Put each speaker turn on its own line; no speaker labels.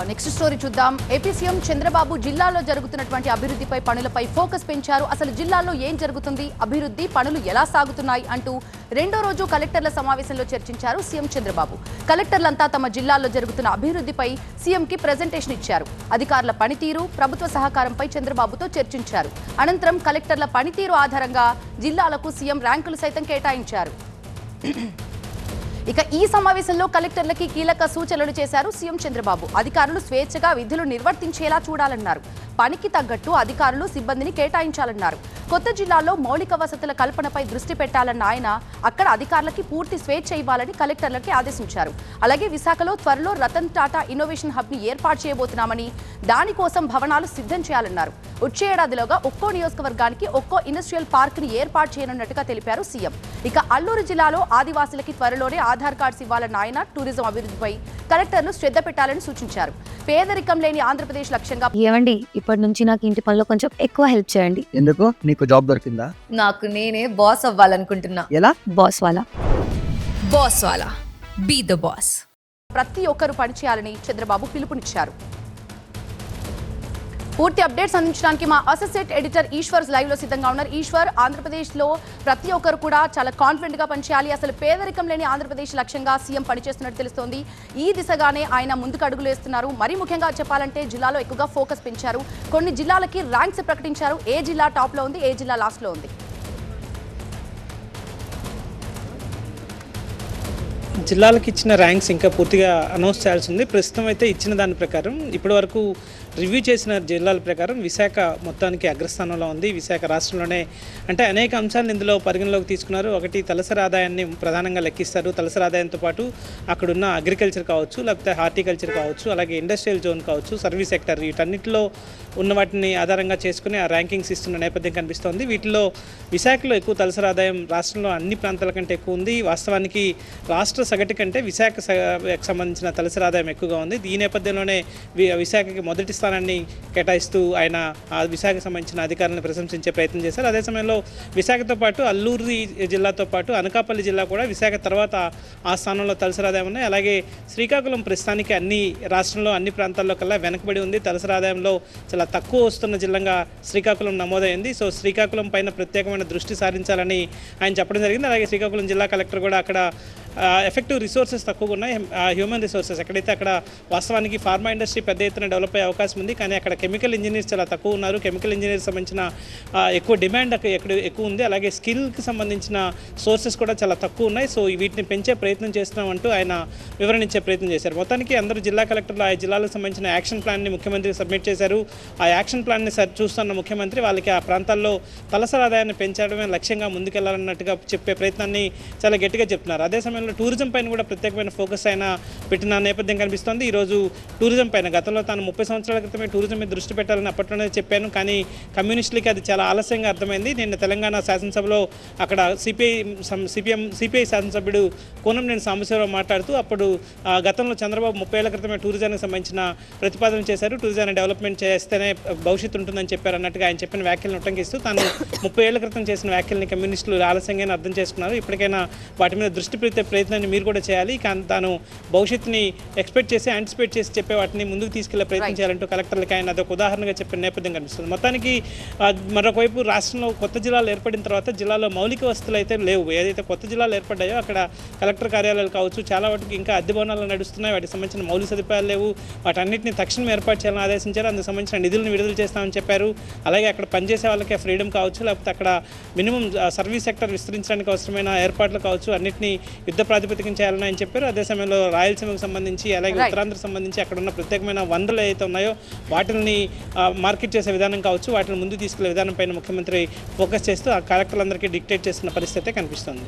Next story చూద్దాం. AP CM Chandrababu జిల్లాలో జరుగుతున్నటువంటి అభివృద్ధిపై పనులపై ఫోకస్ పెంచారు. అసలు జిల్లాలో ఏం జరుగుతుంది, అభివృద్ధి పనులు ఎలా సాగుతున్నాయి అంటూ రెండో రోజు కలెక్టర్ల సమావేశంలో చర్చించారు సీఎం చంద్రబాబు. కలెక్టర్లంతా తమ జిల్లాలో జరుగుతున్న అభివృద్ధిపై సీఎంకి ప్రెజెంటేషన్ ఇచ్చారు. అధికారుల పనితీరు, ప్రభుత్వ సహకారంపై చంద్రబాబుతో చర్చించారు. అనంతరం కలెక్టర్ల పనితీరు ఆధారంగా జిల్లాలకు సీఎం ర్యాంకులు సైతం కేటాయించారు. ఇక ఈ సమావేశంలో కలెక్టర్లకి కీలక సూచనలు చేశారు సీఎం చంద్రబాబు. అధికారులు స్వేచ్ఛగా విధులు నిర్వర్తించేలా చూడాలన్నారు. పనికి తగ్గట్టు అధికారులు సిబ్బందిని కేటాయించాలన్నారు. కొత్త జిల్లాలో మౌలిక వసతుల కల్పనపై దృష్టి పెట్టాలన్న ఆయన అక్కడ అధికారులకి పూర్తి స్వేచ్ఛ ఇవ్వాలని కలెక్టర్లకి ఆదేశించారు. అలాగే విశాఖలో త్వరలో రతన్ టాటా ఇన్నోవేషన్ హబ్ ని ఏర్పాటు చేయబోతున్నామని, దానికోసం భవనాలు సిద్ధం చేయాలన్నారు. వచ్చే ఏడాదిలోగా ఒక్కో నియోజకవర్గానికి ఒక్కో ఇండస్ట్రియల్ పార్క్ ని ఏర్పాటు చేయనున్నట్టుగా తెలిపారు సీఎం. ఇక అల్లూరు జిల్లాలో ఆదివాసులకి త్వరలోనే ఆధార్ కార్డ్స్ ఇవ్వాలన్న ఆయన టూరిజం అభివృద్ధిపై కలెక్టర్లు శ్రద్ధ పెట్టాలని సూచించారు. పేదరికం లేని ఆంధ్రప్రదేశ్ లక్ష్యంగా
ఏమండి, ఇప్పటి నుంచి నాకు ఇంటి పనిలో కొంచెం ఎక్కువ హెల్ప్ చేయండి.
ఎందుకు? నీకు జాబ్ దొరికిందా?
నాకు నేనే బాస్ అవ్వాలనుకుంటున్నా.
ఎలా?
బాస్ వాలా
బీ ద బాస్.
ప్రతి ఒక్కరూ పనిచేయాలని చంద్రబాబు పిలుపునిచ్చారు. పూర్తి అప్డేట్స్ అందించడానికి మా అసోసియేట్ ఎడిటర్ ఈశ్వర్ లైవ్ లో సిద్ధంగా ఉన్నారు. ఈశ్వర్, ఆంధ్రప్రదేశ్ లో ప్రతి ఒక్కరు కూడా చాలా కాన్ఫిడెంట్ గా పనిచేయాలి, అసలు పేదరికం లేని ఆంధ్రప్రదేశ్ లక్ష్యంగా సీఎం పనిచేస్తున్నట్టు తెలుస్తోంది. ఈ దిశగానే ఆయన ముందుకు అడుగులు వేస్తున్నారు. మరీ ముఖ్యంగా చెప్పాలంటే జిల్లాలో ఎక్కువగా ఫోకస్ పెంచారు. కొన్ని జిల్లాలకి ర్యాంక్స్ ప్రకటించారు. ఏ జిల్లా టాప్ లో ఉంది, ఏ జిల్లా లాస్ట్ లో ఉంది?
జిల్లాలకు ఇచ్చిన ర్యాంక్స్ ఇంకా పూర్తిగా అనౌన్స్ చేయాల్సి ఉంది. ప్రస్తుతం అయితే ఇచ్చిన దాని ప్రకారం ఇప్పటి వరకు రివ్యూ చేసిన జిల్లాల ప్రకారం విశాఖ మొత్తానికి అగ్రస్థానంలో ఉంది. విశాఖ రాష్ట్రంలోనే అంటే అనేక అంశాలను ఇందులో పరిగణలోకి తీసుకున్నారు. ఒకటి, తలసరి ఆదాయాన్ని ప్రధానంగా లెక్కిస్తారు. తలసరి ఆదాయంతో పాటు అక్కడున్న అగ్రికల్చర్ కావచ్చు, లేకపోతే హార్టికల్చర్ కావచ్చు, అలాగే ఇండస్ట్రియల్ జోన్ కావచ్చు, సర్వీస్ సెక్టర్, వీటన్నిటిలో ఉన్న వాటిని ఆధారంగా చేసుకుని ఆ ర్యాంకింగ్స్ ఇస్తున్న నేపథ్యం కనిపిస్తోంది. వీటిలో విశాఖలో ఎక్కువ తలసరి ఆదాయం రాష్ట్రంలో అన్ని ప్రాంతాల కంటే ఎక్కువ ఉంది. వాస్తవానికి రాష్ట్ర సగటు కంటే విశాఖకు సంబంధించిన తలసరి ఆదాయం ఎక్కువగా ఉంది. ఈ నేపథ్యంలోనే విశాఖకి మొదటి స్థానాన్ని కేటాయిస్తూ ఆయన ఆ విశాఖకు సంబంధించిన అధికారులను ప్రశంసించే ప్రయత్నం చేశారు. అదే సమయంలో విశాఖతో పాటు అల్లూరు జిల్లాతో పాటు అనకాపల్లి జిల్లా కూడా విశాఖ తర్వాత ఆ స్థానంలో తలసరి ఆదాయం ఉన్నాయి. అలాగే శ్రీకాకుళం ప్రస్తుతానికి అన్ని రాష్ట్రంలో అన్ని ప్రాంతాల్లో కల్లా వెనకబడి ఉంది. తలసరి ఆదాయంలో చాలా తక్కువ వస్తున్న జిల్లాగా శ్రీకాకుళం నమోదైంది. సో శ్రీకాకుళం పైన ప్రత్యేకమైన దృష్టి సారించాలని ఆయన చెప్పడం జరిగింది. అలాగే శ్రీకాకుళం జిల్లా కలెక్టర్ కూడా అక్కడ ఎఫెక్టివ్ రిసోర్సెస్ తక్కువగా ఉన్నాయి. హ్యూమన్ రిసోర్సెస్ ఎక్కడైతే అక్కడ వాస్తవానికి ఫార్మా ఇండస్ట్రీ పెద్ద ఎత్తున డెవలప్ అయ్యే అవకాశం ఉంది, కానీ అక్కడ కెమికల్ ఇంజనీర్స్ చాలా తక్కువ ఉన్నారు. కెమికల్ ఇంజనీర్స్ సంబంధించిన ఎక్కువ డిమాండ్ ఎక్కడ ఎక్కువ ఉంది. అలాగే స్కిల్కి సంబంధించిన సోర్సెస్ కూడా చాలా తక్కువ ఉన్నాయి. సో వీటిని పెంచే ప్రయత్నం చేస్తున్నామంటూ ఆయన వివరణించే ప్రయత్నం చేశారు. మొత్తానికి అందరూ జిల్లా కలెక్టర్లు ఆ జిల్లాలకు సంబంధించిన యాక్షన్ ప్లాన్ని ముఖ్యమంత్రికి సబ్మిట్ చేశారు. ఆ యాక్షన్ ప్లాన్ని చూస్తున్న ముఖ్యమంత్రి వాళ్ళకి ఆ ప్రాంతాల్లో తలసరి ఆదాయాన్ని పెంచడమే లక్ష్యంగా ముందుకెళ్లాలన్నట్టుగా చెప్పే ప్రయత్నాన్ని చాలా గట్టిగా చెప్తున్నారు. అదే సమయంలో టూరిజం పైన కూడా ప్రత్యేకమైన ఫోకస్ ఆయన పెట్టిన నేపథ్యం కనిపిస్తోంది. ఈరోజు టూరిజం పైన గతంలో తాను 30 సంవత్సరాల క్రితమే టూరిజం మీద దృష్టి పెట్టాలని అప్పట్లోనే చెప్పాను, కానీ కమ్యూనిస్టులకి అది చాలా ఆలస్యంగా అర్థమైంది. నిన్న తెలంగాణ శాసనసభలో అక్కడ సిపిఐ శాసనసభ్యుడు కోనంనేని సాంబశివరావు మాట్లాడుతూ అప్పుడు గతంలో చంద్రబాబు 30 ఏళ్ల క్రితమే టూరిజానికి సంబంధించిన ప్రతిపాదన చేశారు. టూరిజాన్ని డెవలప్మెంట్ చేస్తేనే భవిష్యత్తు ఉంటుందని చెప్పారు అన్నట్టుగా ఆయన చెప్పిన వ్యాఖ్యలను ఉటంకిస్తూ తాను 30 ఏళ్ల క్రితం చేసిన వ్యాఖ్యల్ని కమ్యూనిస్టులు ఆలస్యంగానే అర్థం చేసుకున్నారు. ఇప్పటికైనా వాటి మీద దృష్టి పెట్టే ప్రయత్నాన్ని మీరు కూడా చేయాలి, కానీ తాను భవిష్యత్తుని ఎక్స్పెక్ట్ చేసి యాంటిసిపేట్ చేసి చెప్పే వాటిని ముందుకు తీసుకెళ్లే ప్రయత్నం చేయాలంటూ కలెక్టర్లకి ఆయన అదొక ఉదాహరణగా చెప్పిన నేపథ్యం కనిపిస్తుంది. మొత్తానికి మరొకవైపు రాష్ట్రంలో కొత్త జిల్లాలు ఏర్పడిన తర్వాత జిల్లాలో మౌలిక వసతులు అయితే లేవు. ఏదైతే కొత్త జిల్లాలు ఏర్పడ్డాయో అక్కడ కలెక్టర్ కార్యాలయాలు కావచ్చు, చాలా వాటికి ఇంకా అద్దె భవనాలు నడుస్తున్నాయి. వాటికి సంబంధించిన మౌలిక సదుపాయాలు లేవు. వాటన్నింటినీ తక్షణం ఏర్పాటు చేయాలని ఆదేశించారు. అందుకు సంబంధించిన నిధులను విడుదల చేస్తామని చెప్పారు. అలాగే అక్కడ పనిచేసే వాళ్ళకి ఫ్రీడమ్ కావచ్చు, లేకపోతే అక్కడ మినిమం సర్వీస్ సెక్టర్ విస్తరించడానికి అవసరమైన ఏర్పాట్లు కావచ్చు, అన్నింటినీ యుద్ధ ప్రాతిపదికన చేయాలని ఆయన చెప్పారు. అదే సమయంలో రాయలసీమకు సంబంధించి అలాగే ఉత్తరాంధ్రకు సంబంధించి అక్కడ ఉన్న ప్రత్యేకమైన వనరులు ఏవైతే ఉన్నాయో వాటిని మార్కెట్ చేసే విధానం కావచ్చు, వాటిని ముందు తీసుకెళ్లే విధానం పైన ముఖ్యమంత్రి ఫోకస్ చేస్తూ ఆ కలెక్టర్లందరికీ డిక్టేట్ చేస్తున్న పరిస్థితి కనిపిస్తుంది.